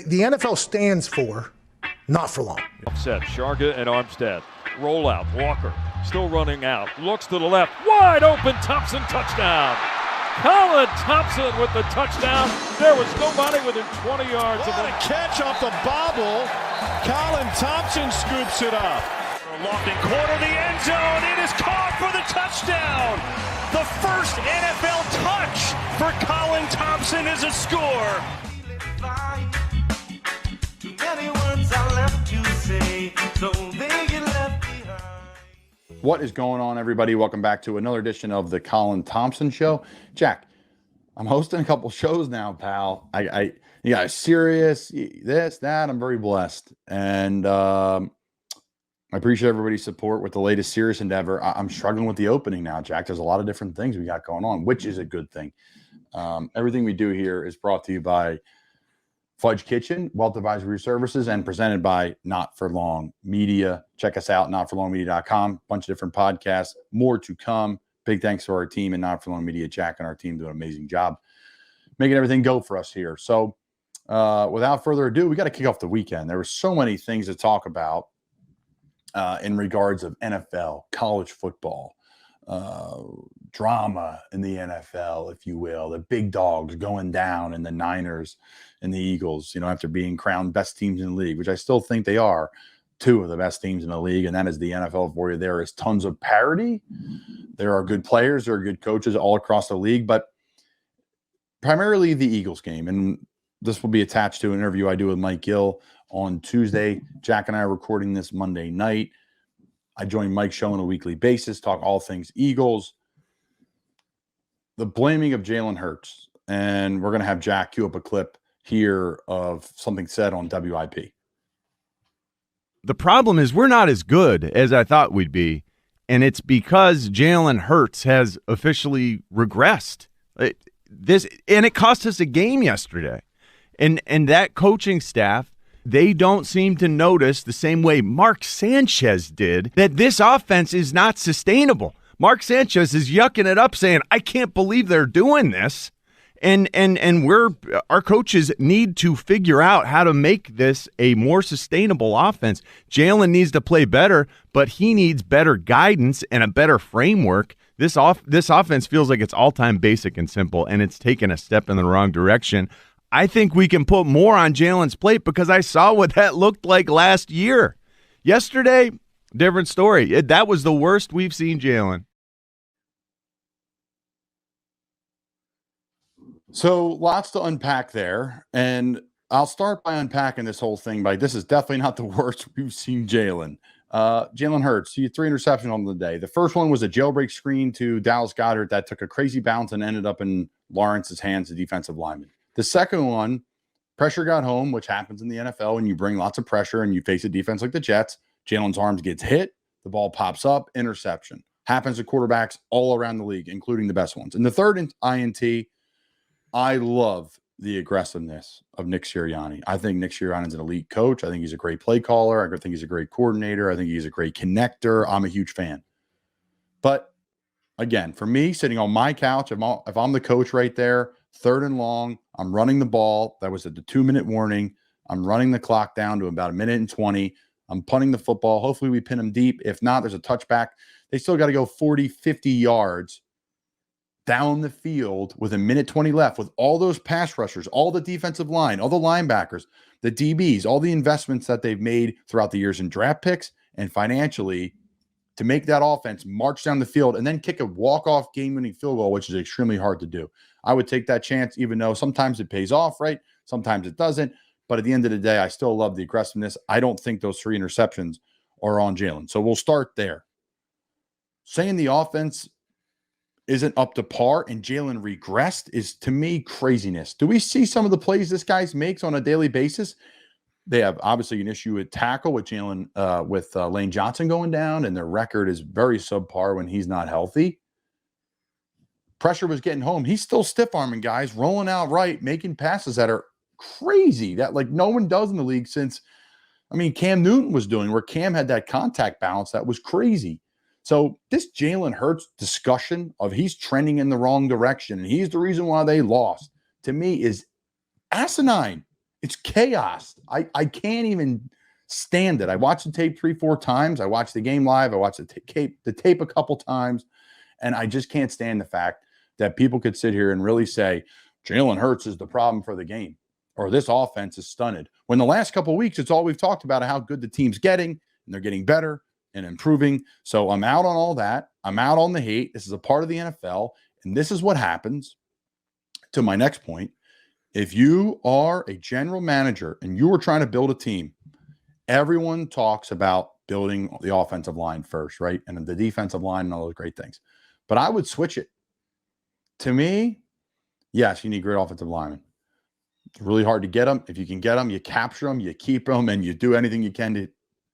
The NFL stands for not for long. Set, Sharga and Armstead. Roll out, Walker still running out. Looks to the left, wide open, Thompson touchdown. Colin Thompson with the touchdown. There was nobody within 20 yards of a catch off the bobble. Colin Thompson scoops it up. Lofting corner, the end zone. It is caught for the touchdown. The first NFL touch for Colin Thompson is a score. What is going on, everybody? Welcome back to another edition of the Colin Thompson Show. Jack, I'm hosting a couple shows now, pal. You got Sirius, this, that. I'm very blessed. And I appreciate everybody's support with the latest Sirius endeavor. I'm struggling with the opening now, Jack. There's a lot of different things we got going on, which is a good thing. Everything we do here is brought to you by Fudge Kitchen, Wealth Advisory Services, and presented by Not For Long Media. Check us out, notforlongmedia.com. Bunch of different podcasts, more to come. Big thanks to our team at Not For Long Media. Jack and our team do an amazing job making everything go for us here. So without further ado, we got to kick off the weekend. There were so many things to talk about in regards of NFL, college football, drama in the NFL, if you will, the big dogs going down, and the Niners and the Eagles, after being crowned best teams in the league, which I still think they are two of the best teams in the league. And that is the NFL for you. There is tons of parity. There are good players. There are good coaches all across the league, but primarily the Eagles game. And this will be attached to an interview I do with Mike Gill on Tuesday. Jack and I are recording this Monday night. I join Mike's show on a weekly basis, talk all things Eagles. The blaming of Jalen Hurts. And we're going to have Jack cue up a clip here of something said on WIP. The problem is we're not as good as I thought we'd be, and it's because Jalen Hurts has officially regressed. It cost us a game yesterday. And that coaching staff, they don't seem to notice the same way Mark Sanchez did that this offense is not sustainable. Mark Sanchez is yucking it up saying, I can't believe they're doing this. And our coaches need to figure out how to make this a more sustainable offense. Jalen needs to play better, but he needs better guidance and a better framework. This offense feels like it's all-time basic and simple, and it's taken a step in the wrong direction. I think we can put more on Jalen's plate because I saw what that looked like last year. Yesterday, different story. That was the worst we've seen Jalen. So lots to unpack there, and I'll start by unpacking this whole thing by this is definitely not the worst we've seen Jalen. Jalen Hurts, he had 3 interceptions on the day. The first one was a jailbreak screen to Dallas Goedert that took a crazy bounce and ended up in Lawrence's hands, the defensive lineman. The second one, pressure got home, which happens in the NFL when you bring lots of pressure and you face a defense like the Jets. Jalen's arms gets hit, the ball pops up, interception. Happens to quarterbacks all around the league, including the best ones. And the third INT, I love the aggressiveness of Nick Sirianni. I think Nick Sirianni is an elite coach. I think he's a great play caller. I think he's a great coordinator. I think he's a great connector. I'm a huge fan. But again, for me, sitting on my couch, if I'm the coach right there, 3rd and long, I'm running the ball. That was at the 2-minute warning. I'm running the clock down to about 1:20. I'm punting the football. Hopefully we pin them deep. If not, there's a touchback. They still got to go 40, 50 yards down the field with 1:20 left with all those pass rushers, all the defensive line, all the linebackers, the DBs, all the investments that they've made throughout the years in draft picks and financially to make that offense march down the field and then kick a walk-off game-winning field goal, which is extremely hard to do. I would take that chance, even though sometimes it pays off, right? Sometimes it doesn't. But at the end of the day, I still love the aggressiveness. I don't think those 3 interceptions are on Jalen. So we'll start there. Saying the offense isn't up to par and Jalen regressed is, to me, craziness. Do we see some of the plays this guy makes on a daily basis? They have obviously an issue with tackle with Jalen, with Lane Johnson going down, and their record is very subpar when he's not healthy. Pressure was getting home. He's still stiff-arming guys, rolling out right, making passes that are crazy, that like no one does in the league since, Cam Newton was doing, where Cam had that contact balance that was crazy. So this Jalen Hurts discussion of he's trending in the wrong direction and he's the reason why they lost, to me, is asinine. It's chaos. I can't even stand it. I watched the tape 3-4 times. I watched the game live. I watched the tape a couple times, and I just can't stand the fact that people could sit here and really say Jalen Hurts is the problem for the game, or this offense is stunted. When the last couple of weeks, it's all we've talked about how good the team's getting, and they're getting better and improving. So I'm out on all that. I'm out on the hate. This is a part of the NFL, and this is what happens. To my next point, if you are a general manager and you are trying to build a team, everyone talks about building the offensive line first, right? And the defensive line and all those great things. But I would switch it. To me, yes, you need great offensive linemen. It's really hard to get them. If you can get them, you capture them, you keep them, and you do anything you can to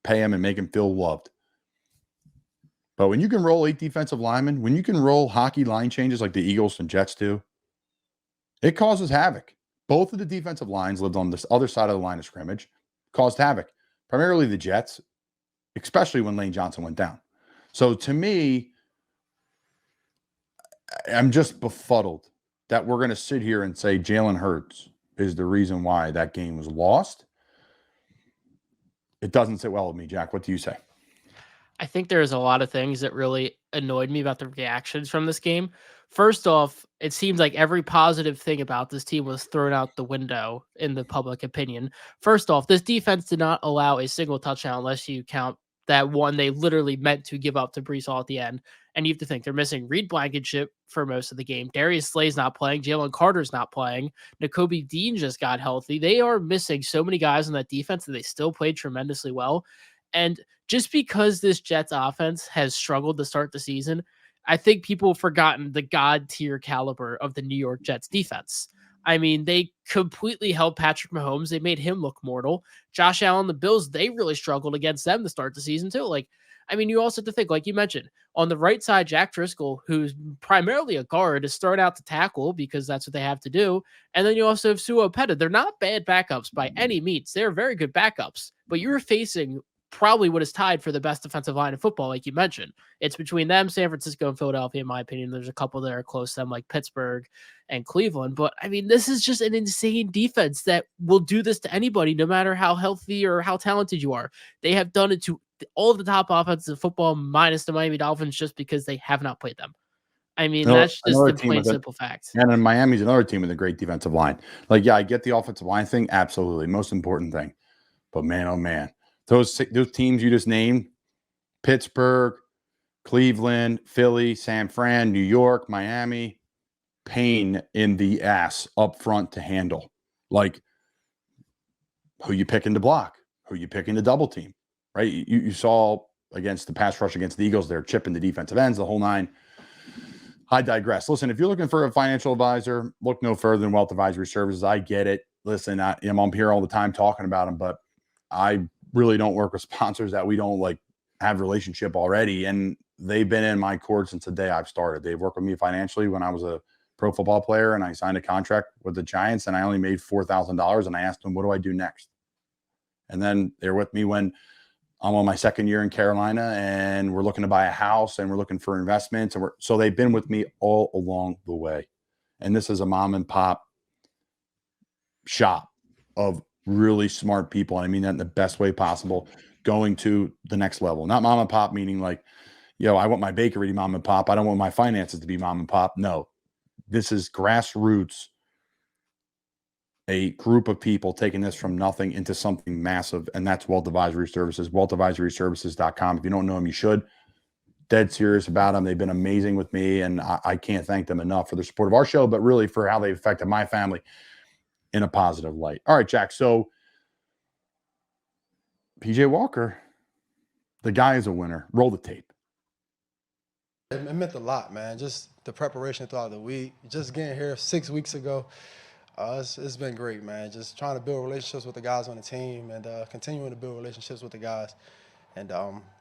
pay them and make them feel loved. But when you can roll 8 defensive linemen, when you can roll hockey line changes like the Eagles and Jets do, it causes havoc. Both of the defensive lines lived on this other side of the line of scrimmage, caused havoc. Primarily the Jets, especially when Lane Johnson went down. So to me, I'm just befuddled that we're going to sit here and say Jalen Hurts is the reason why that game was lost. It doesn't sit well with me, Jack. What do you say? I think there's a lot of things that really annoyed me about the reactions from this game. First off, it seems like every positive thing about this team was thrown out the window in the public opinion. First off, this defense did not allow a single touchdown unless you count that one they literally meant to give up to Breece Hall at the end. And you have to think they're missing Reed Blankenship for most of the game. Darius Slay's not playing. Jalen Carter's not playing. Nakobe Dean just got healthy. They are missing so many guys on that defense, and they still played tremendously well. And just because this Jets offense has struggled to start the season, I think people have forgotten the God tier caliber of the New York Jets defense. I mean, they completely held Patrick Mahomes. They made him look mortal. Josh Allen, the Bills, they really struggled against them to start the season too. You also have to think, like you mentioned, on the right side, Jack Driscoll, who's primarily a guard, is starting out to tackle because that's what they have to do. And then you also have Sua Opeta. They're not bad backups by any means. They're very good backups, but you're facing probably what is tied for the best defensive line in football, like you mentioned. It's between them, San Francisco, and Philadelphia, in my opinion. There's a couple that are close to them, like Pittsburgh and Cleveland. But, this is just an insane defense that will do this to anybody, no matter how healthy or how talented you are. They have done it to all of the top offenses in football, minus the Miami Dolphins, just because they have not played them. That's just the plain simple fact. And in Miami's another team with a great defensive line. I get the offensive line thing. Absolutely. Most important thing. But man, oh man. Those teams you just named, Pittsburgh, Cleveland, Philly, San Fran, New York, Miami, pain in the ass up front to handle. Who you picking to block? Who you picking to double team? Right? You saw against the pass rush against the Eagles, they're chipping the defensive ends, the whole nine. I digress. Listen, if you're looking for a financial advisor, look no further than Wealth Advisory Services. I get it. Listen, I'm up here all the time talking about them, but I really don't work with sponsors that we don't have relationship already. And they've been in my court since the day I've started. They've worked with me financially when I was a pro football player and I signed a contract with the Giants and I only made $4,000 and I asked them, what do I do next? And then they're with me when I'm on my second year in Carolina and we're looking to buy a house and we're looking for investments. So they've been with me all along the way. And this is a mom and pop shop of really smart people. And I mean that in the best way possible, going to the next level. Not mom and pop, meaning I want my bakery to be mom and pop. I don't want my finances to be mom and pop. No, this is grassroots, a group of people taking this from nothing into something massive. And that's Wealth Advisory Services, wealthadvisoryservices.com. If you don't know them, you should. Dead serious about them. They've been amazing with me. And I can't thank them enough for the support of our show, but really for how they've affected my family in a positive light. All right, Jack. So PJ Walker, the guy is a winner. Roll the tape. It meant a lot, man. Just the preparation throughout the week. Just getting here 6 weeks ago. It's been great, man. Just trying to build relationships with the guys on the team and continuing to build relationships with the guys. And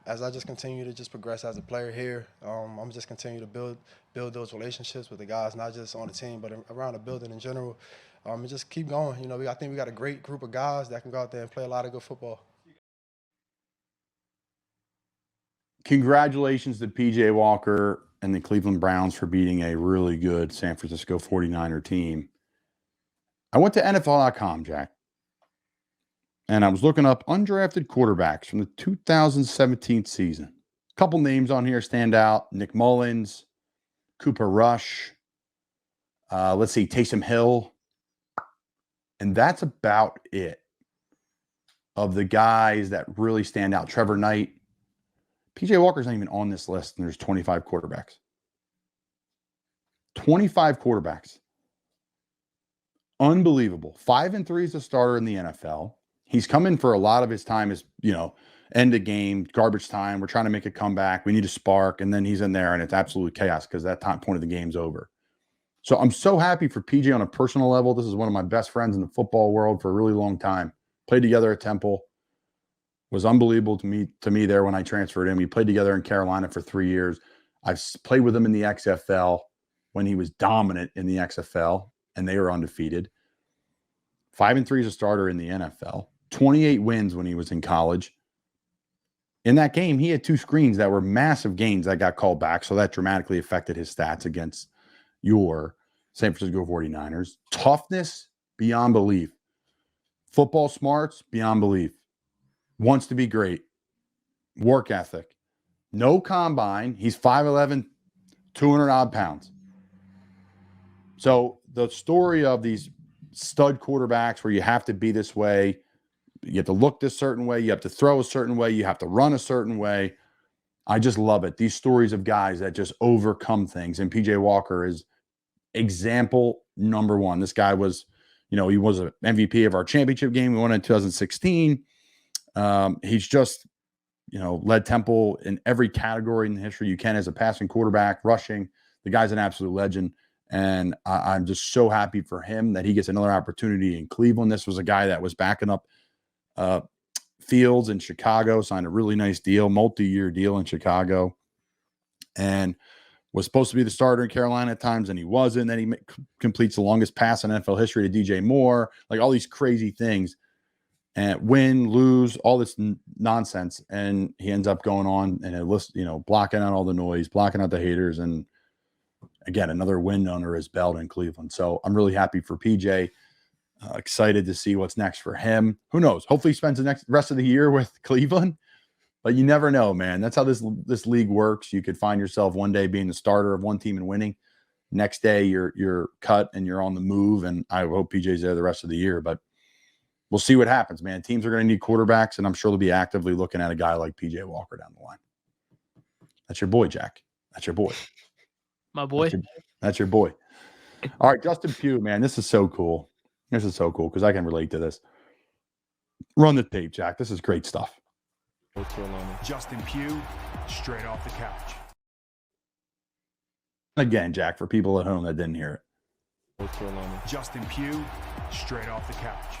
as I just continue to just progress as a player here, I'm just continue to build those relationships with the guys, not just on the team, but around the building in general. And just keep going. I think we got a great group of guys that can go out there and play a lot of good football. Congratulations to PJ Walker and the Cleveland Browns for beating a really good San Francisco 49er team. I went to NFL.com, Jack, and I was looking up undrafted quarterbacks from the 2017 season. A couple names on here stand out: Nick Mullins, Cooper Rush. Let's see, Taysom Hill. And that's about it of the guys that really stand out. Trevor Knight. PJ Walker's not even on this list, and there's 25 quarterbacks. 25 quarterbacks. Unbelievable. 5-3 as a starter in the NFL. He's come in for a lot of his time as, end of game, garbage time. We're trying to make a comeback. We need a spark. And then he's in there, and it's absolute chaos because that point of the game's over. So I'm so happy for PJ on a personal level. This is one of my best friends in the football world for a really long time. Played together at Temple. Was unbelievable to me there when I transferred him. We played together in Carolina for 3 years. I've played with him in the XFL when he was dominant in the XFL, and they were undefeated. 5-3 as a starter in the NFL. 28 wins when he was in college. In that game, he had 2 screens that were massive gains that got called back, so that dramatically affected his stats against your San Francisco 49ers. Toughness beyond belief. Football smarts beyond belief. Wants to be great. Work ethic. No combine. He's 5'11", 200-odd pounds. So the story of these stud quarterbacks where you have to be this way, you have to look this certain way, you have to throw a certain way, you have to run a certain way. I just love it. These stories of guys that just overcome things. And PJ Walker is example number one. This guy was, he was an MVP of our championship game. We won in 2016. He's just, led Temple in every category in the history you can as a passing quarterback, rushing. The guy's an absolute legend. And I'm just so happy for him that he gets another opportunity in Cleveland. This was a guy that was backing up Fields in Chicago, signed a really nice deal, multi-year deal in Chicago, and was supposed to be the starter in Carolina at times, and he wasn't. Then he completes the longest pass in NFL history to DJ Moore, like all these crazy things, and win, lose, all this nonsense. And he ends up going on and blocking out all the noise, blocking out the haters, and again, another win under his belt in Cleveland. So I'm really happy for PJ. Excited to see what's next for him. Who knows? Hopefully he spends the rest of the year with Cleveland, but you never know, man. That's how this league works. You could find yourself one day being the starter of one team and winning. Next day you're cut and you're on the move, and I hope PJ's there the rest of the year, but we'll see what happens, man. Teams are going to need quarterbacks, and I'm sure they'll be actively looking at a guy like PJ Walker down the line. That's your boy, Jack. That's your boy. My boy. That's your boy. All right, Justin Pugh, man, this is so cool. This is so cool because I can relate to this. Run the tape, Jack. This is great stuff. Justin Pugh, straight off the couch. Again, Jack, for people at home that didn't hear it. Justin Pugh, straight off the couch.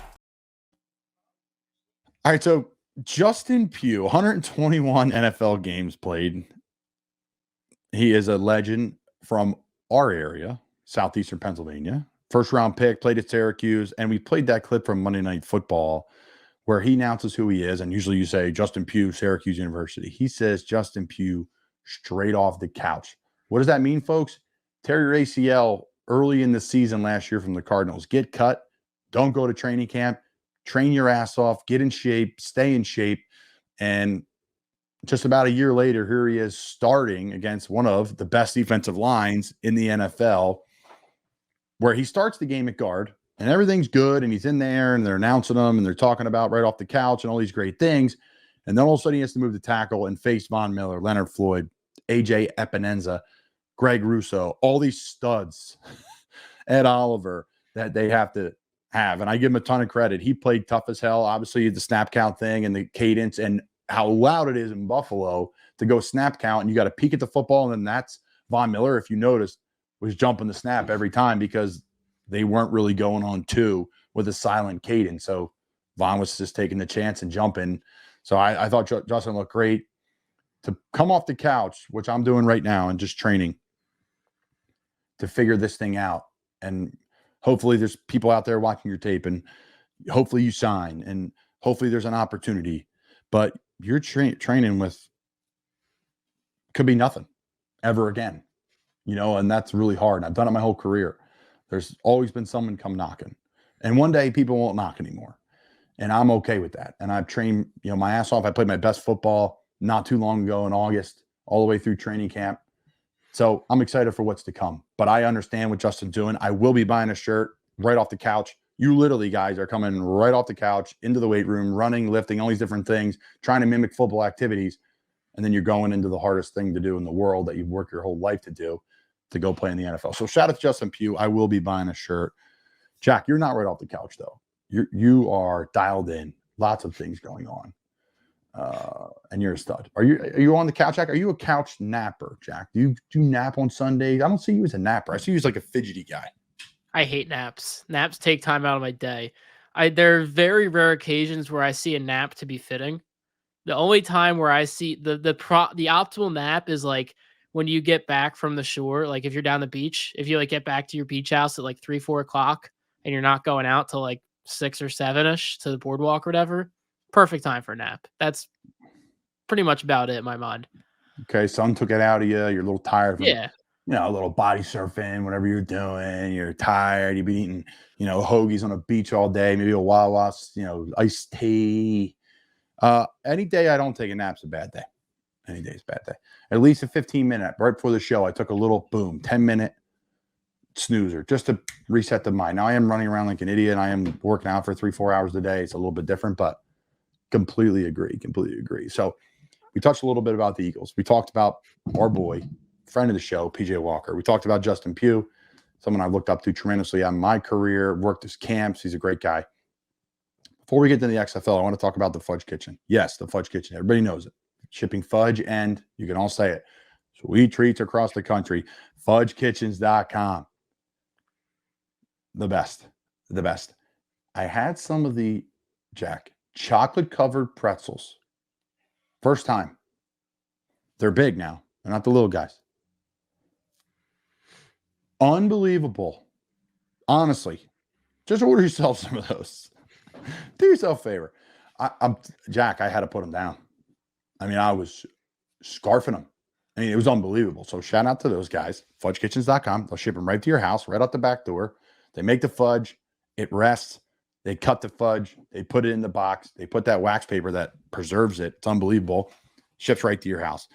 All right, so Justin Pugh, 121 NFL games played. He is a legend from our area, southeastern Pennsylvania. First round pick, played at Syracuse, and we played that clip from Monday Night Football where he announces who he is, and usually you say Justin Pugh, Syracuse University. He says Justin Pugh straight off the couch. What does that mean, folks? Tear your ACL early in the season last year from the Cardinals. Get cut. Don't go to training camp. Train your ass off. Get in shape. Stay in shape. And just about a year later, here he is starting against one of the best defensive lines in the NFL, where he starts the game at guard and everything's good. And he's in there and they're announcing him and they're talking about right off the couch and all these great things. And then all of a sudden he has to move the tackle and face Von Miller, Leonard Floyd, AJ Epinenza, Greg Russo, all these studs, Ed Oliver, that they have to have. And I give him a ton of credit. He played tough as hell. Obviously the snap count thing and the cadence and how loud it is in Buffalo to go snap count. And you got to peek at the football. And then that's Von Miller, if you noticed, was jumping the snap every time because they weren't really going on two with a silent cadence. So Von was just taking the chance and jumping. So I thought Justin looked great. To come off the couch, which I'm doing right now and just training to figure this thing out. And hopefully there's people out there watching your tape and hopefully you sign and hopefully there's an opportunity. But you're training with could be nothing ever again. And that's really hard. And I've done it my whole career. There's always been someone come knocking. And one day people won't knock anymore. And I'm okay with that. And I've trained, my ass off. I played my best football not too long ago in August, all the way through training camp. So I'm excited for what's to come. But I understand what Justin's doing. I will be buying a shirt right off the couch. You literally, guys, are coming right off the couch into the weight room, running, lifting, all these different things, trying to mimic football activities. And then you're going into the hardest thing to do in the world that you've worked your whole life to do, to go play in the NFL. So shout out to Justin Pugh. I will be buying a shirt. Jack, you're not right off the couch, though. You are dialed in. Lots of things going on. And you're a stud. Are you on the couch, Jack? Are you a couch napper, Jack? Do you nap on Sundays? I don't see you as a napper. I see you as like a fidgety guy. I hate naps. Naps take time out of my day. There are very rare occasions where I see a nap to be fitting. The only time where I see the optimal nap is like when you get back from the shore, like if you're down the beach, if you like get back to your beach house at like 3-4 o'clock and you're not going out till like 6 or 7ish to the boardwalk or whatever, perfect time for a nap. That's pretty much about it in my mind. Okay, sun took it out of you. You're a little tired from, Yeah. A little body surfing, whatever you're doing. You're tired. You've been eating, hoagies on a beach all day, maybe a Wawa, iced tea. Any day I don't take a nap's a bad day. Any day is a bad day. At least a 15-minute. Right before the show, I took a little 10-minute snoozer just to reset the mind. Now I am running around like an idiot. I am working out for 3-4 hours a day. It's a little bit different, but completely agree. So we touched a little bit about the Eagles. We talked about our boy, friend of the show, PJ Walker. We talked about Justin Pugh, someone I looked up to tremendously on my career, worked his camps. He's a great guy. Before we get to the XFL, I want to talk about the Fudge Kitchen. Yes, the Fudge Kitchen. Everybody knows it. Shipping fudge, and you can all say it. Sweet treats across the country. FudgeKitchens.com. The best. I had some of the, Jack, chocolate-covered pretzels. First time. They're big now. They're not the little guys. Unbelievable. Honestly, just order yourself some of those. Do yourself a favor. Jack, I had to put them down. I mean, I was scarfing them. I mean, it was unbelievable. So shout out to those guys, FudgeKitchens.com. They'll ship them right to your house, right out the back door. They make the fudge. It rests. They cut the fudge. They put it in the box. They put that wax paper that preserves it. It's unbelievable. Ships right to your house.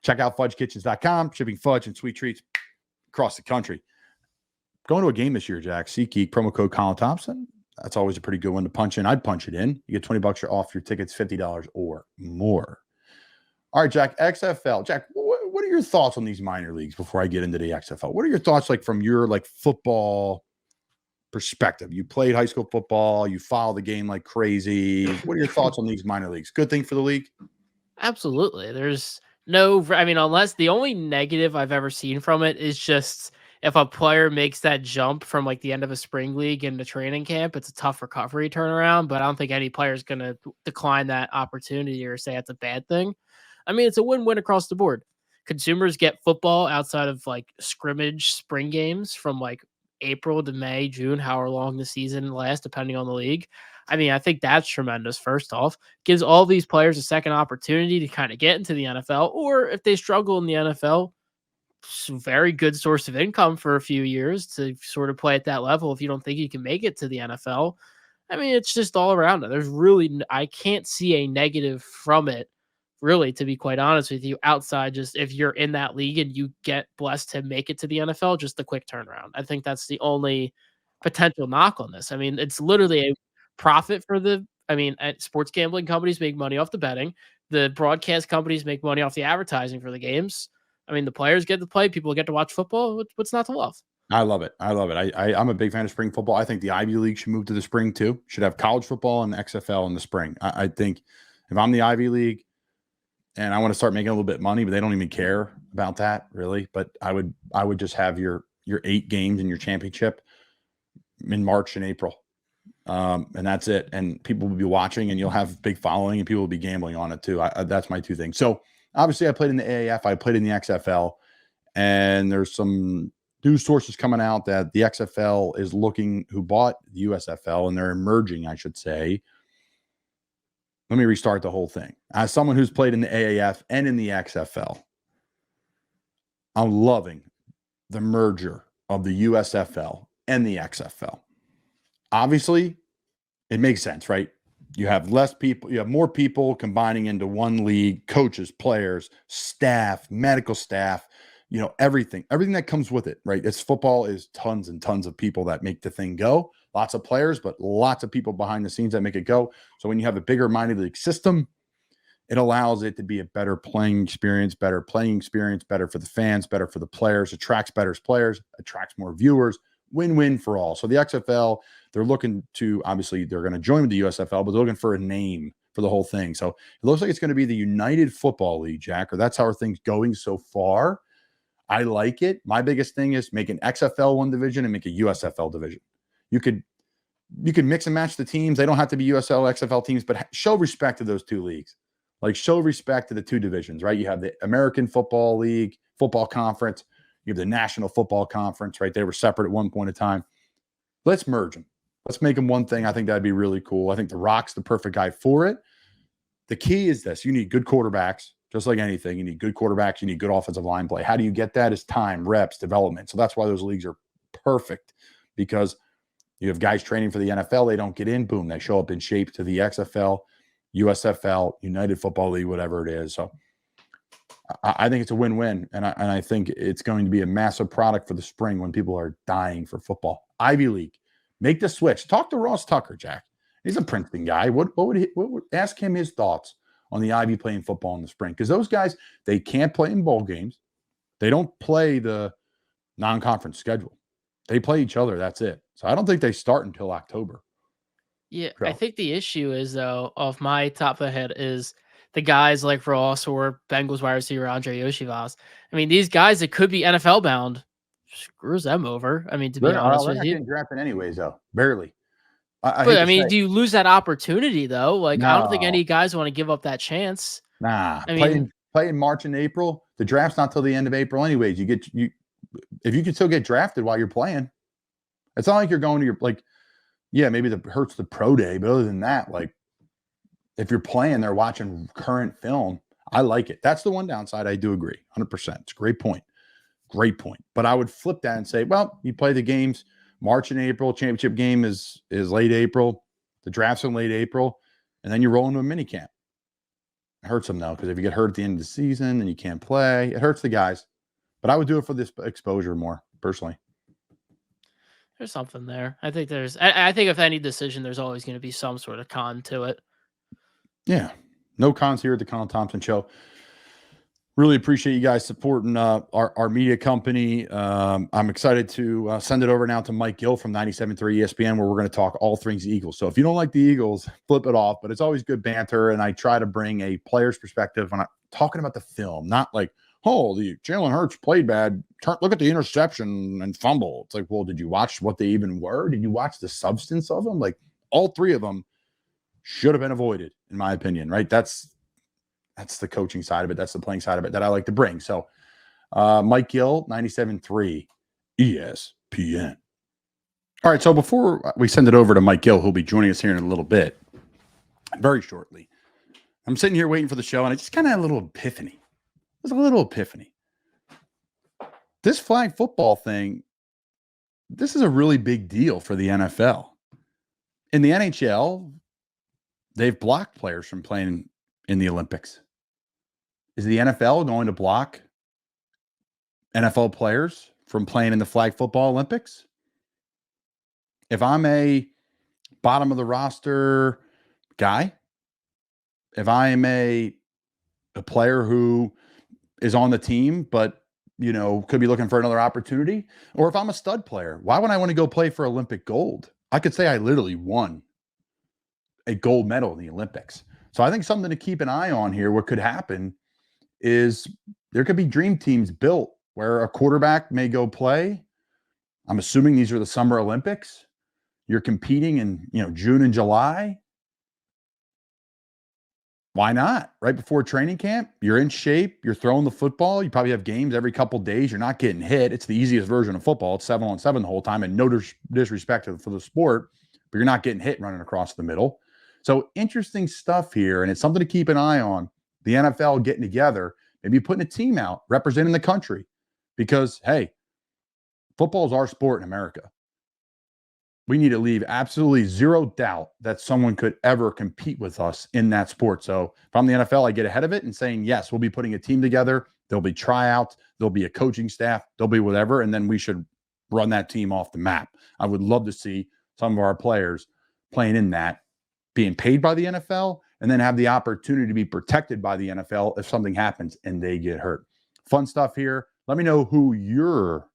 Check out FudgeKitchens.com. Shipping fudge and sweet treats across the country. Going to a game this year, Jack. SeatGeek, promo code Colin Thompson. That's always a pretty good one to punch in. I'd punch it in. You get $20 off your tickets, $50 or more. All right, Jack, XFL. Jack, what are your thoughts on these minor leagues before I get into the XFL? What are your thoughts like from your football perspective? You played high school football. You follow the game like crazy. What are your thoughts on these minor leagues? Good thing for the league? Absolutely. There's unless the only negative I've ever seen from it is just if a player makes that jump from like the end of a spring league into training camp, it's a tough recovery turnaround, but I don't think any player is going to decline that opportunity or say it's a bad thing. I mean, it's a win-win across the board. Consumers get football outside of like scrimmage spring games from like April to May, June, however long the season lasts, depending on the league. I mean, I think that's tremendous. First off, gives all these players a second opportunity to kind of get into the NFL, or if they struggle in the NFL, very good source of income for a few years to sort of play at that level. If you don't think you can make it to the NFL, I mean, it's just all around it. There's really, I can't see a negative from it, really, to be quite honest with you, outside just if you're in that league and you get blessed to make it to the NFL, just a quick turnaround. I think that's the only potential knock on this. I mean, it's literally a profit for sports gambling companies make money off the betting. The broadcast companies make money off the advertising for the games. I mean, the players get to play. People get to watch football. What's not to love? I love it. I'm a big fan of spring football. I think the Ivy League should move to the spring too. Should have college football and XFL in the spring. I think if I'm the Ivy League and I want to start making a little bit of money, but they don't even care about that really. But I would just have your 8 games in your championship in March and April. And that's it. And people will be watching and you'll have big following and people will be gambling on it too. That's my 2 things. So obviously I played in the AAF, I played in the XFL, and there's some news sources coming out that the XFL is looking, who bought the USFL, and they're emerging, I should say. Let me restart the whole thing. As someone who's played in the AAF and in the XFL, I'm loving the merger of the USFL and the XFL. Obviously, it makes sense, right? You have less people, you have more people combining into one league, coaches, players, staff, medical staff, everything that comes with it, right? It's football is tons and tons of people that make the thing go. Lots of players, but lots of people behind the scenes that make it go. So when you have a bigger minor league system, it allows it to be a better playing experience, better for the fans, better for the players, attracts better players, attracts more viewers, win-win for all. So the XFL, they're looking to, obviously, they're going to join with the USFL, but they're looking for a name for the whole thing. So it looks like it's going to be the United Football League, Jack, or that's how things going so far. I like it. My biggest thing is make an XFL one division and make a USFL division. You could mix and match the teams. They don't have to be USL, XFL teams, but show respect to those two leagues. Like, show respect to the two divisions, right? You have the American Football League, Football Conference. You have the National Football Conference, right? They were separate at one point in time. Let's merge them. Let's make them one thing. I think that'd be really cool. I think The Rock's the perfect guy for it. The key is this. You need good quarterbacks, just like anything. You need good quarterbacks. You need good offensive line play. How do you get that? Is time, reps, development. So that's why those leagues are perfect, because you have guys training for the NFL. They don't get in. Boom. They show up in shape to the XFL, USFL, United Football League, whatever it is. So I think it's a win-win, and I think it's going to be a massive product for the spring when people are dying for football. Ivy League, make the switch. Talk to Ross Tucker, Jack. He's a Princeton guy. What would ask him his thoughts on the Ivy playing football in the spring? Because those guys, they can't play in bowl games. They don't play the non-conference schedule. They play each other. That's it. So I don't think they start until October. Yeah, I think the issue is, though, off my top of the head, is the guys like Ross or Bengals wide receiver Andre Yoshivas. I mean, these guys that could be NFL bound, screws them over. I mean, to be honest they're with not you. getting drafted anyways, though. Barely. I mean, do you lose that opportunity, though? Like, I don't think No. any guys want to give up that chance. Nah. I mean, play in March and April. The draft's not till the end of April anyways. If you can still get drafted while you're playing, it's not like you're going to your, like, yeah, maybe that hurts the pro day, but other than that, like, if you're playing, they're watching current film. I like it. That's the one downside. I do agree, 100%. It's a great point. Great point. But I would flip that and say, well, you play the games March and April. Championship game is late April. The draft's in late April, and then you roll into a mini camp. It hurts them though, because if you get hurt at the end of the season and you can't play, it hurts the guys. But I would do it for this exposure more personally. There's something there. I think if any decision, there's always going to be some sort of con to it. Yeah. No cons here at the Colin Thompson Show. Really appreciate you guys supporting our media company. I'm excited to send it over now to Mike Gill from 97.3 ESPN, where we're going to talk all things Eagles. So if you don't like the Eagles, flip it off. But it's always good banter, and I try to bring a player's perspective when I'm talking about the film, not like, oh, the Jalen Hurts played bad. Look at the interception and fumble. It's like, well, did you watch what they even were? Did you watch the substance of them? Like, all three of them should have been avoided, in my opinion, right? That's the coaching side of it. That's the playing side of it that I like to bring. So Mike Gill, 97.3 ESPN. All right, so before we send it over to Mike Gill, who'll be joining us here in a little bit, very shortly, I'm sitting here waiting for the show, and I just kind of had a little epiphany. There's a little epiphany. This flag football thing, this is a really big deal for the NFL. In the NHL, they've blocked players from playing in the Olympics. Is the NFL going to block NFL players from playing in the flag football Olympics? If I'm a bottom of the roster guy, if I am a player who is on the team, but, could be looking for another opportunity, or if I'm a stud player, why would I want to go play for Olympic gold? I could say I literally won a gold medal in the Olympics. So I think something to keep an eye on here, what could happen is there could be dream teams built where a quarterback may go play. I'm assuming these are the Summer Olympics. You're competing in, June and July. Why not? Right before training camp, you're in shape, you're throwing the football, you probably have games every couple days, you're not getting hit. It's the easiest version of football. It's 7-on-7 the whole time, and no disrespect for the sport, but you're not getting hit running across the middle. So interesting stuff here, and it's something to keep an eye on. The NFL getting together, maybe putting a team out, representing the country, because, hey, football is our sport in America. we need to leave absolutely zero doubt that someone could ever compete with us in that sport. So if I'm the NFL, I get ahead of it and saying, yes, we'll be putting a team together. There'll be tryouts. There'll be a coaching staff. There'll be whatever. And then we should run that team off the map. I would love to see some of our players playing in that, being paid by the NFL, and then have the opportunity to be protected by the NFL if something happens and they get hurt. Fun stuff here. Let me know who your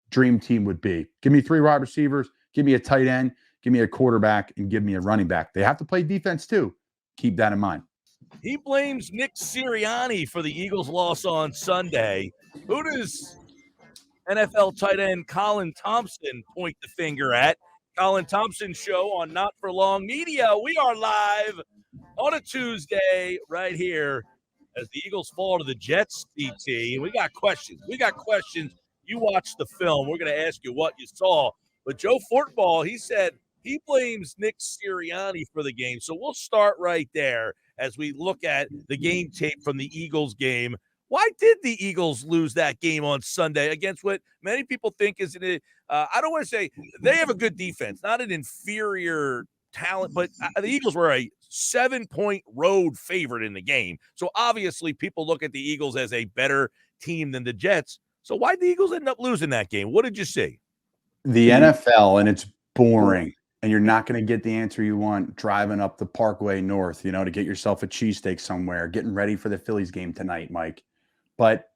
dream team would be. Give me 3 wide receivers, give me a tight end, give me a quarterback, and give me a running back. They have to play defense too. Keep that in mind. He blames Nick Sirianni for the Eagles' loss on Sunday. Who does NFL tight end Colin Thompson point the finger at? Colin Thompson Show on Not For Long Media. We are live on a Tuesday right here as the Eagles fall to the Jets, CT. And we got questions. You watched the film. We're going to ask you what you saw. But Joe Fortball, he said he blames Nick Sirianni for the game. So we'll start right there as we look at the game tape from the Eagles game. Why did the Eagles lose that game on Sunday against what many people think is I don't want to say they have a good defense, not an inferior talent, but the Eagles were a 7-point road favorite in the game. So obviously people look at the Eagles as a better team than the Jets. So why did the Eagles end up losing that game? What did you see? The NFL, and it's boring, and you're not going to get the answer you want driving up the Parkway North, to get yourself a cheesesteak somewhere, getting ready for the Phillies game tonight, Mike. But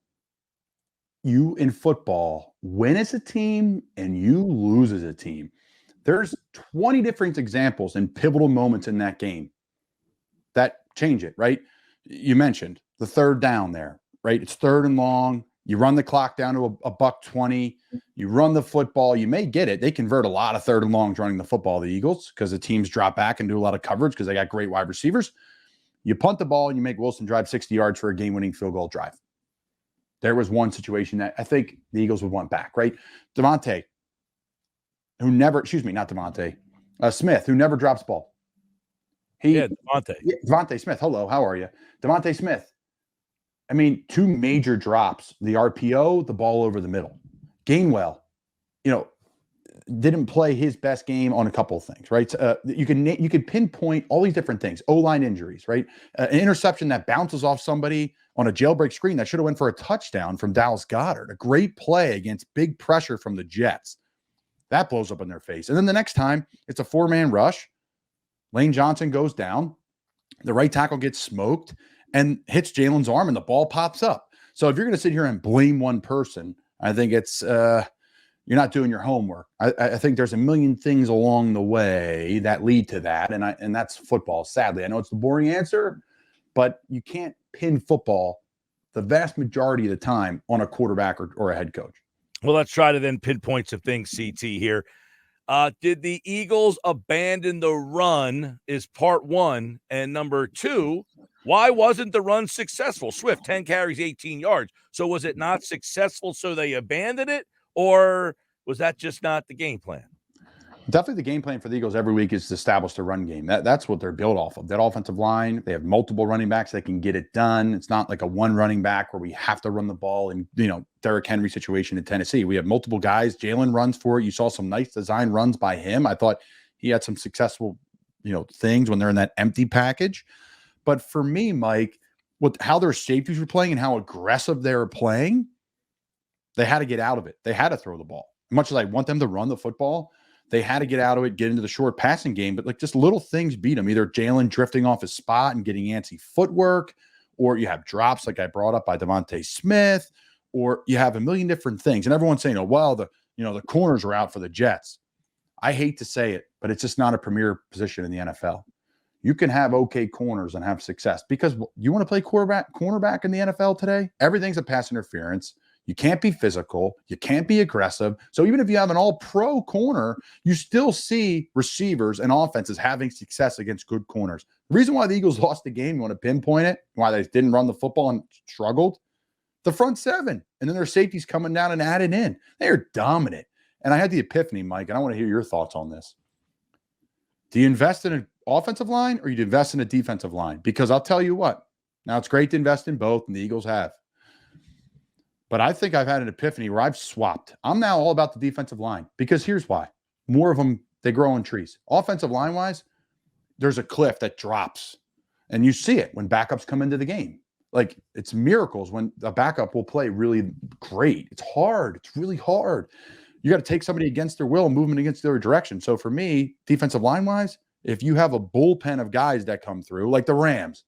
you in football win as a team and you lose as a team. There's 20 different examples and pivotal moments in that game that change it, right? You mentioned the third down there, right? It's 3rd and long. You run the clock down to a $120. You run the football. You may get it. They convert a lot of 3rd and longs running the football, the Eagles, because the teams drop back and do a lot of coverage because they got great wide receivers. You punt the ball and you make Wilson drive 60 yards for a game-winning field goal drive. There was one situation that I think the Eagles would want back, right? Smith, who never drops ball. Devontae Smith. Hello, how are you? Devontae Smith. 2 major drops, the RPO, the ball over the middle. Gainwell, didn't play his best game on a couple of things, right? You could pinpoint all these different things. O-line injuries, right? An interception that bounces off somebody on a jailbreak screen that should have went for a touchdown from Dallas Goedert. A great play against big pressure from the Jets. That blows up in their face. And then the next time, it's a 4-man rush. Lane Johnson goes down. The right tackle gets smoked and hits Jalen's arm, and the ball pops up. So if you're going to sit here and blame one person, I think it's you're not doing your homework. I think there's a million things along the way that lead to that, and that's football. Sadly, I know it's the boring answer, but you can't pin football the vast majority of the time on a quarterback or a head coach. Well, let's try to then pinpoint some things, CT, here. Did the Eagles abandon the run is part one. And number 2, why wasn't the run successful? Swift, 10 carries, 18 yards. So was it not successful, so they abandoned it? Or was that just not the game plan? Definitely the game plan for the Eagles every week is to establish the run game. That's what they're built off of. That offensive line, they have multiple running backs that can get it done. It's not like a one running back where we have to run the ball in, Derrick Henry situation in Tennessee. We have multiple guys. Jalen runs for it. You saw some nice design runs by him. I thought he had some successful, things when they're in that empty package. But for me, Mike, with how their safeties were playing and how aggressive they were playing, they had to get out of it. They had to throw the ball. Much as I want them to run the football, they had to get out of it, get into the short passing game. But just little things beat them. Either Jalen drifting off his spot and getting antsy footwork, or you have drops like I brought up by Devontae Smith, or you have a million different things. And everyone's saying, the corners are out for the Jets. I hate to say it, but it's just not a premier position in the NFL. You can have okay corners and have success because you want to play cornerback in the NFL today? Everything's a pass interference. You can't be physical. You can't be aggressive. So even if you have an all-pro corner, you still see receivers and offenses having success against good corners. The reason why the Eagles lost the game, you want to pinpoint it, why they didn't run the football and struggled? The front 7. And then their safeties coming down and adding in. They are dominant. And I had the epiphany, Mike, and I want to hear your thoughts on this. Do you invest in an offensive line or do you invest in a defensive line? Because I'll tell you what, now it's great to invest in both, and the Eagles have. But I think I've had an epiphany where I've swapped. I'm now all about the defensive line because here's why. More of them They grow on trees. Offensive line wise, there's a cliff that drops, and you see it when backups come into the game. Like, it's miracles when a backup will play really great. It's hard. It's really hard. You got to take somebody against their will and move them against their direction. So for me, defensive line wise, if you have a bullpen of guys that come through, like the Rams,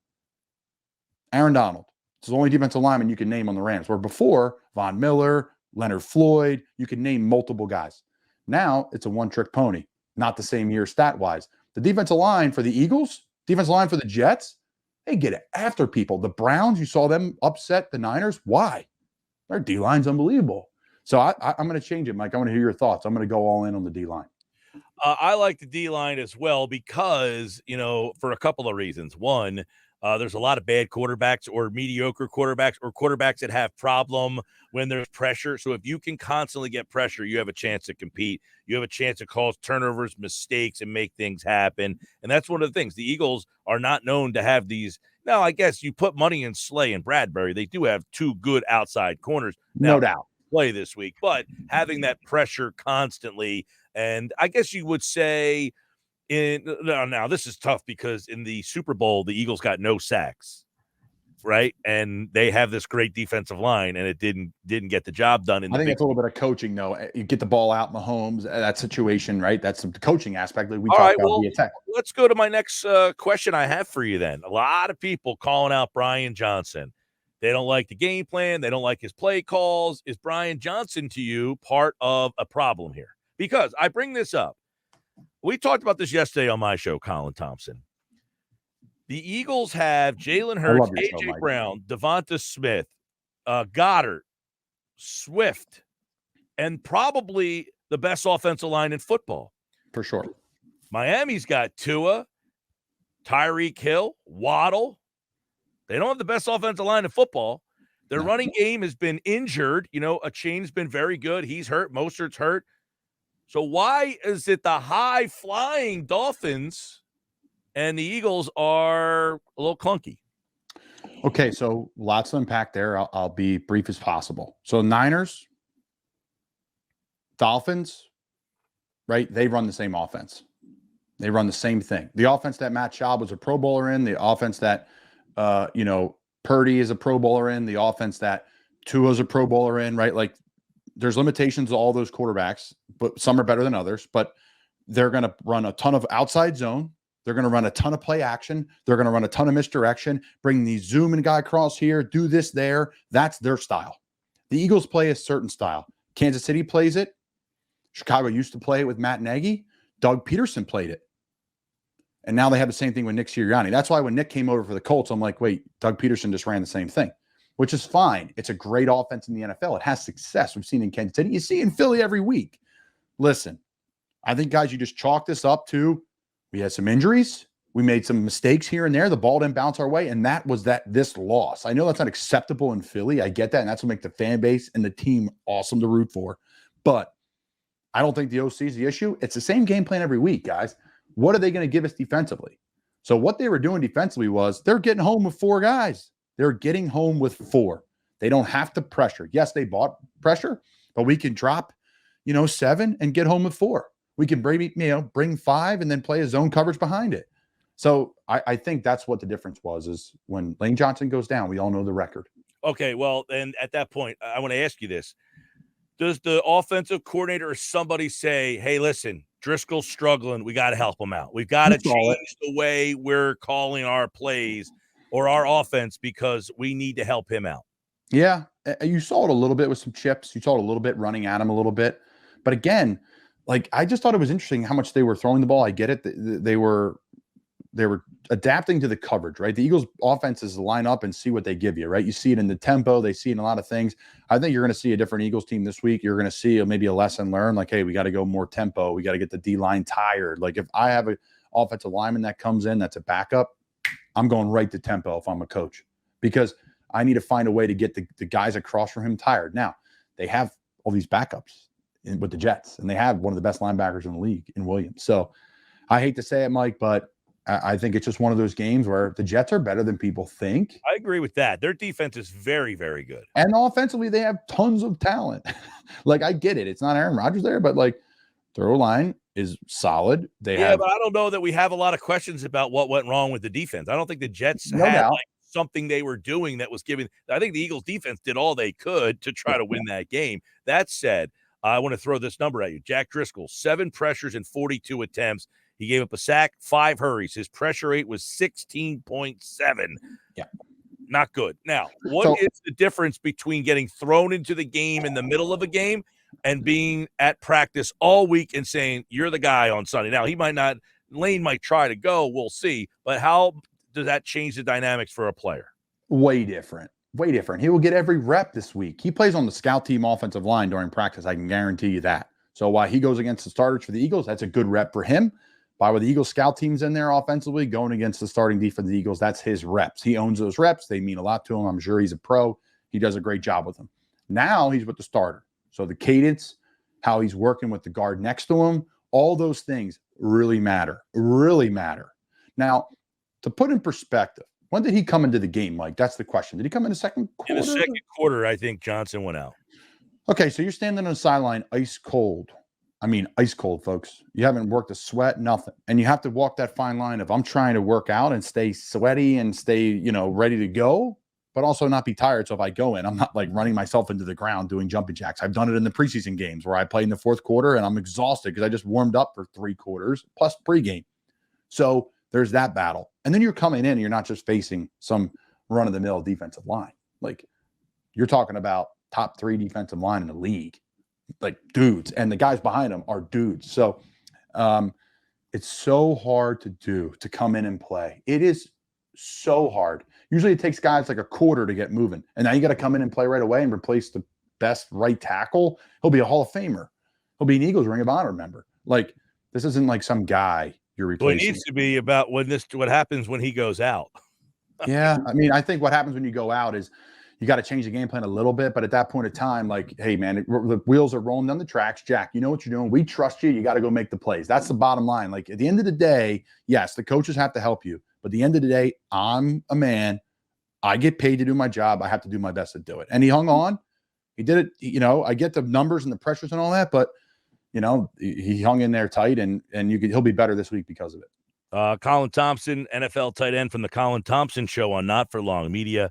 Aaron Donald, it's the only defensive lineman you can name on the Rams. Where before, Von Miller, Leonard Floyd, you can name multiple guys. Now it's a one-trick pony. Not the same year stat-wise. The defensive line for the Eagles, defensive line for the Jets, they get after people. The Browns, you saw them upset the Niners. Why? Their D-line's unbelievable. So I'm going to change it, Mike. I want to hear your thoughts. I'm going to go all in on the D-line. I like the D-line as well because, for a couple of reasons. One, there's a lot of bad quarterbacks or mediocre quarterbacks or quarterbacks that have problem when there's pressure. So if you can constantly get pressure, you have a chance to compete. You have a chance to cause turnovers, mistakes, and make things happen. And that's one of the things. The Eagles are not known to have these. Now, I guess you put money in Slay and Bradbury. They do have two good outside corners. No doubt. Play this week, but having that pressure constantly. And I guess you would say now this is tough because in the Super Bowl, the Eagles got no sacks, right? And they have this great defensive line, and it didn't get the job done. I think it's a little bit of coaching, though. You get the ball out, Mahomes, that situation, right? That's the coaching aspect that we talk about. The attack. Let's go to my next question I have for you then. A lot of people calling out Brian Johnson. They don't like the game plan. They don't like his play calls. Is Brian Johnson to you part of a problem here? Because I bring this up. We talked about this yesterday on my show, Colin Thompson. The Eagles have Jalen Hurts, A.J. Brown, Devonta Smith, Goddard, Swift, and probably the best offensive line in football. For sure. Miami's got Tua, Tyreek Hill, Waddle. They don't have the best offensive line in football. Their running game has been injured. A chain's been very good. He's hurt. Mostert's hurt. So why is it the high-flying Dolphins and the Eagles are a little clunky? Okay, so lots to unpack there. I'll be brief as possible. So Niners, Dolphins, right? They run the same offense. They run the same thing. The offense that Matt Schaub was a Pro Bowler in, the offense that Purdy is a Pro Bowler in, the offense that Tua's a Pro Bowler in, right? Like, there's limitations to all those quarterbacks, but some are better than others. But they're going to run a ton of outside zone. They're going to run a ton of play action. They're going to run a ton of misdirection, bring the zoom and guy across here, do this there. That's their style. The Eagles play a certain style. Kansas City plays it. Chicago used to play it with Matt Nagy. Doug Peterson played it. And now they have the same thing with Nick Sirianni. That's why when Nick came over for the Colts, I'm like, wait, Doug Peterson just ran the same thing, which is fine. It's a great offense in the NFL. It has success. We've seen in Kansas City. You see in Philly every week. Listen, I think, guys, you just chalk this up to we had some injuries. We made some mistakes here and there. The ball didn't bounce our way, and that was this loss. I know that's not acceptable in Philly. I get that, and that's what makes the fan base and the team awesome to root for. But I don't think the OC is the issue. It's the same game plan every week, guys. What are they going to give us defensively? So what they were doing defensively was they're getting home with 4 guys. They're getting home with 4. They don't have to pressure. Yes, they bought pressure, but we can drop, 7 and get home with 4. We can bring 5 and then play a zone coverage behind it. So I think that's what the difference was, is when Lane Johnson goes down, we all know the record. Okay, well, and at that point, I want to ask you this. Does the offensive coordinator or somebody say, hey, listen, Driscoll's struggling. We got to help him out. We've got to change the way we're calling our plays or our offense because we need to help him out? Yeah, you saw it a little bit with some chips. You saw it a little bit running at him a little bit. But again, I just thought it was interesting how much they were throwing the ball. I get it. They were adapting to the coverage, right? The Eagles offenses line up and see what they give you, right? You see it in the tempo. They see it in a lot of things. I think you're going to see a different Eagles team this week. You're going to see maybe a lesson learned, like, hey, we got to go more tempo. We got to get the D-line tired. Like, if I have an offensive lineman that comes in that's a backup, I'm going right to tempo if I'm a coach, because I need to find a way to get the guys across from him tired. Now, they have all these backups with the Jets, and they have one of the best linebackers in the league in Williams. So I hate to say it, Mike, but I think it's just one of those games where the Jets are better than people think. I agree with that. Their defense is very, very good. And offensively, they have tons of talent. I get it. It's not Aaron Rodgers there, but their O-line is solid. They Yeah, have but I don't know that we have a lot of questions about what went wrong with the defense. I don't think the Jets no had doubt. like something they were doing that was giving. I think the Eagles defense did all they could to try to win that game. That said, I want to throw this number at you. Jack Driscoll, 7 pressures and 42 attempts. He gave up a sack, 5 hurries. His pressure rate was 16.7. Yeah. Not good. Now, what is the difference between getting thrown into the game in the middle of a game and being at practice all week and saying, you're the guy on Sunday? Now, he might not, Lane might try to go, we'll see. But how does that change the dynamics for a player? Way different. Way different. He will get every rep this week. He plays on the scout team offensive line during practice. I can guarantee you that. So while he goes against the starters for the Eagles, that's a good rep for him. With the Eagles scout teams in there offensively, going against the starting defense of the Eagles, that's his reps. He owns those reps. They mean a lot to him. I'm sure he's a pro. He does a great job with them. Now he's with the starter. So the cadence, how he's working with the guard next to him, all those things really matter. Really matter. Now, to put in perspective, when did he come into the game, Mike? That's the question. Did he come in the second quarter? In the second quarter, I think Johnson went out. Okay, so you're standing on the sideline, ice cold. I mean, ice cold, folks. You haven't worked a sweat, nothing. And you have to walk that fine line of I'm trying to work out and stay sweaty and stay, ready to go, but also not be tired. So if I go in, I'm not like running myself into the ground doing jumping jacks. I've done it in the preseason games where I play in the fourth quarter and I'm exhausted because I just warmed up for 3 quarters plus pregame. So there's that battle. And then you're coming in and you're not just facing some run-of-the-mill defensive line. Like you're talking about top 3 defensive line in the league. Like dudes, and the guys behind them are dudes. So it's so hard to come in and play. It is so hard. Usually it takes guys like a quarter to get moving. And now you got to come in and play right away and replace the best right tackle. He'll be a Hall of Famer. He'll be an Eagles Ring of Honor member. Like this isn't like some guy you're replacing. Well, it needs to be about what happens when he goes out. Yeah. I mean, I think what happens when you go out is you got to change the game plan a little bit. But at that point of time, like, hey, man, the wheels are rolling down the tracks. Jack, you know what you're doing. We trust you. You got to go make the plays. That's the bottom line. Like at the end of the day, yes, the coaches have to help you. But at the end of the day, I'm a man. I get paid to do my job. I have to do my best to do it. And he hung on. He did it. I get the numbers and the pressures and all that. But, he hung in there tight and he'll be better this week because of it. Colin Thompson, NFL tight end from the Colin Thompson Show on Not For Long Media.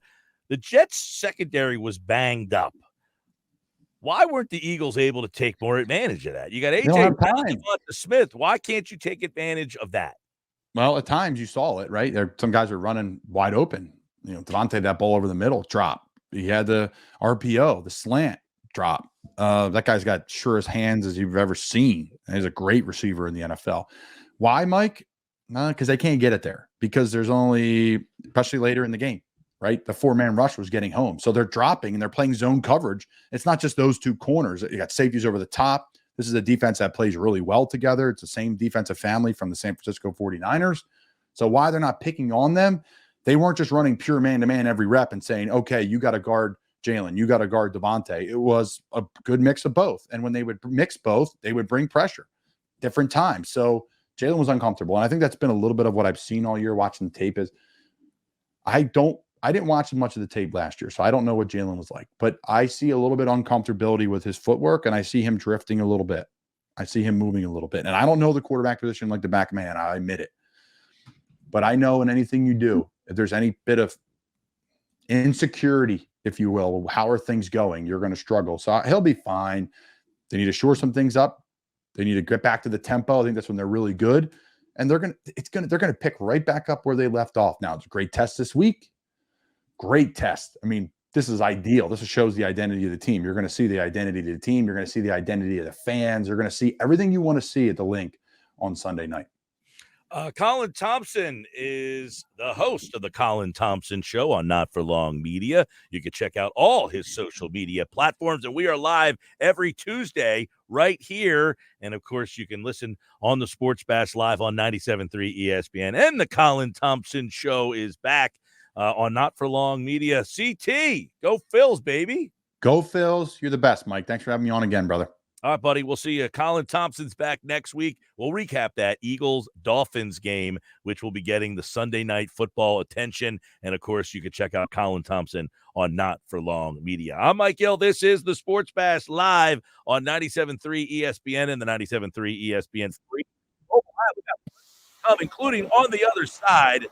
The Jets secondary was banged up. Why weren't the Eagles able to take more advantage of that? You got AJ Brown, Devonta Smith. Why can't you take advantage of that? Well, at times you saw it, right? Some guys were running wide open. Devontae, that ball over the middle, drop. He had the RPO, the slant, drop. That guy's got surest hands as you've ever seen. He's a great receiver in the NFL. Why, Mike? Because they can't get it there. Because there's only, especially later in the game, right? The 4-man rush was getting home. So they're dropping and they're playing zone coverage. It's not just those 2 corners. You got safeties over the top. This is a defense that plays really well together. It's the same defensive family from the San Francisco 49ers. So why they're not picking on them, they weren't just running pure man-to-man every rep and saying, okay, you got to guard Jalen, you got to guard Devontae. It was a good mix of both. And when they would mix both, they would bring pressure different times. So Jalen was uncomfortable. And I think that's been a little bit of what I've seen all year watching the tape is I didn't watch much of the tape last year, so I don't know what Jalen was like. But I see a little bit of uncomfortability with his footwork, and I see him drifting a little bit. I see him moving a little bit. And I don't know the quarterback position like the back of my hand. I admit it. But I know in anything you do, if there's any bit of insecurity, if you will, how are things going, you're going to struggle. So he'll be fine. They need to shore some things up. They need to get back to the tempo. I think that's when they're really good. And they're going to pick right back up where they left off. Now, it's a great test this week. Great test. I mean, this is ideal. This shows the identity of the team. You're going to see the identity of the team. You're going to see the identity of the fans. You're going to see everything you want to see at the link on Sunday night. Colin Thompson is the host of the Colin Thompson Show on Not For Long Media. You can check out all his social media platforms, and we are live every Tuesday right here. And, of course, you can listen on the Sports Bash live on 97.3 ESPN. And the Colin Thompson Show is back on Not For Long Media. CT, go Phils, baby. Go Phils. You're the best, Mike. Thanks for having me on again, brother. All right, buddy. We'll see you. Colin Thompson's back next week. We'll recap that Eagles-Dolphins game, which will be getting the Sunday night football attention. And, of course, you can check out Colin Thompson on Not For Long Media. I'm Mike Gill. This is the Sports Bash live on 97.3 ESPN and the 97.3 ESPN 3. Oh, including on the other side,